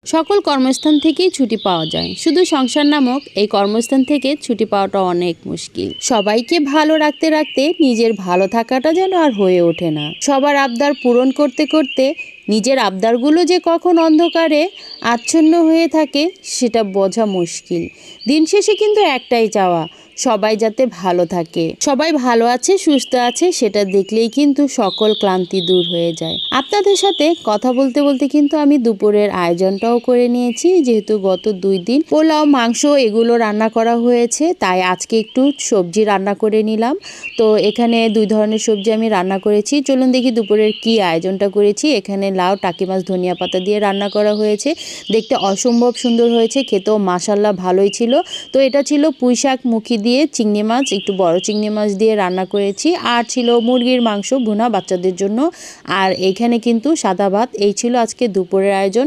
সকল কর্মস্থান থেকেই ছুটি পাওয়া যায়, শুধু সংসার নামক এই কর্মস্থান থেকে ছুটি পাওয়াটা অনেক মুশকিল। সবাইকে ভালো রাখতে রাখতে নিজের ভালো থাকাটা যেন আর হয়ে ওঠে না। সবার আবদার পূরণ করতে করতে নিজের আবদারগুলো যে কখন অন্ধকারে আচ্ছন্ন হয়ে থাকে সেটা বোঝা মুশকিল। দিন শেষে কিন্তু একটাই চাওয়া, সবাই যাতে ভালো থাকে, সবাই ভালো আছে, সুস্থ আছে, সেটা দেখলেই কিন্তু সকল ক্লান্তি দূর হয়ে যায়। আপনাদের সাথে কথা বলতে বলতে কিন্তু আমি দুপুরের আয়োজনটাও করে নিয়েছি। যেহেতু গত 2 দিন পোলাও, মাংস এগুলো রান্না করা হয়েছে, তাই আজকে একটু সবজি রান্না করে নিলাম। তো এখানে 2 ধরনের সবজি আমি রান্না করেছি। চলুন দেখি দুপুরের কি আয়োজনটা করেছি। এখানে লাউ, টাকি মাছ, ধনিয়া পাতা দিয়ে রান্না করা হয়েছে। দেখতে অসম্ভব সুন্দর হয়েছে, খেতেও মাশাআল্লাহ ভালোই ছিল। তো এটা ছিল পুঁইশাক মুখি দিয়ে চিংড়ি মাছ, একটু বড় চিংড়ি মাছ দিয়ে রান্না করেছি। আর ছিল মুরগির মাংস ভুনা বাচ্চাদের জন্য। আর এইখানে কিন্তু সাদা ভাত। এই ছিল আজকে দুপুরের আয়োজন।